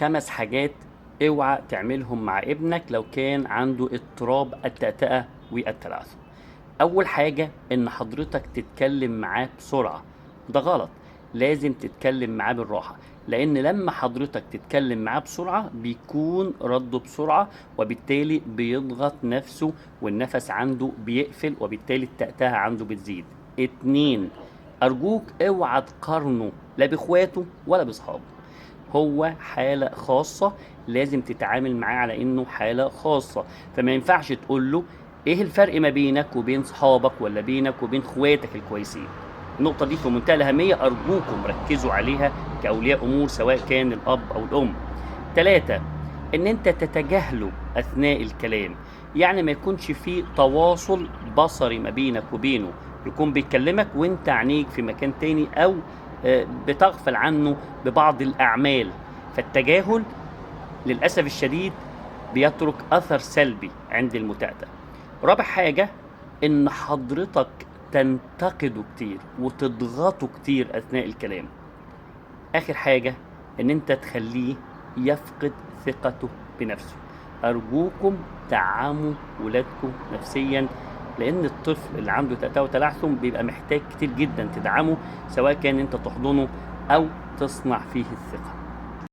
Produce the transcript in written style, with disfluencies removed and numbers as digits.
5 حاجات اوعى تعملهم مع ابنك لو كان عنده اضطراب التأتأة والتلعثم. اول حاجة ان حضرتك تتكلم معاه بسرعة، ده غلط. لازم تتكلم معاه بالراحة، لان لما حضرتك تتكلم معاه بسرعة بيكون رده بسرعة، وبالتالي بيضغط نفسه والنفس عنده بيقفل، وبالتالي التأتأة عنده بتزيد. 2، ارجوك اوعى تقارنه لا باخواته ولا باصحابه. هو حالة خاصة، لازم تتعامل معاه على انه حالة خاصة. فما ينفعش تقول له ايه الفرق ما بينك وبين صحابك ولا بينك وبين اخواتك الكويسين. النقطة دي في منتهى الأهمية، أرجوكم ركزوا عليها كأولياء أمور سواء كان الأب أو الأم. 3، إن أنت تتجاهله أثناء الكلام، يعني ما يكونش فيه تواصل بصري ما بينك وبينه، يكون بيكلمك وانت عينيك في مكان تاني، أو بتغفل عنه ببعض الأعمال. فالتجاهل للأسف الشديد بيترك أثر سلبي عند المتأتأ. رابع حاجة، إن حضرتك تنتقده كتير وتضغطه كتير أثناء الكلام. آخر حاجة، إن أنت تخليه يفقد ثقته بنفسه. أرجوكم دعموا ولادكم نفسيا، لأن الطفل اللي عنده تأتأة وتلعثم بيبقى محتاج كتير جدا تدعمه، سواء كان أنت تحضنه أو تصنع فيه الثقة.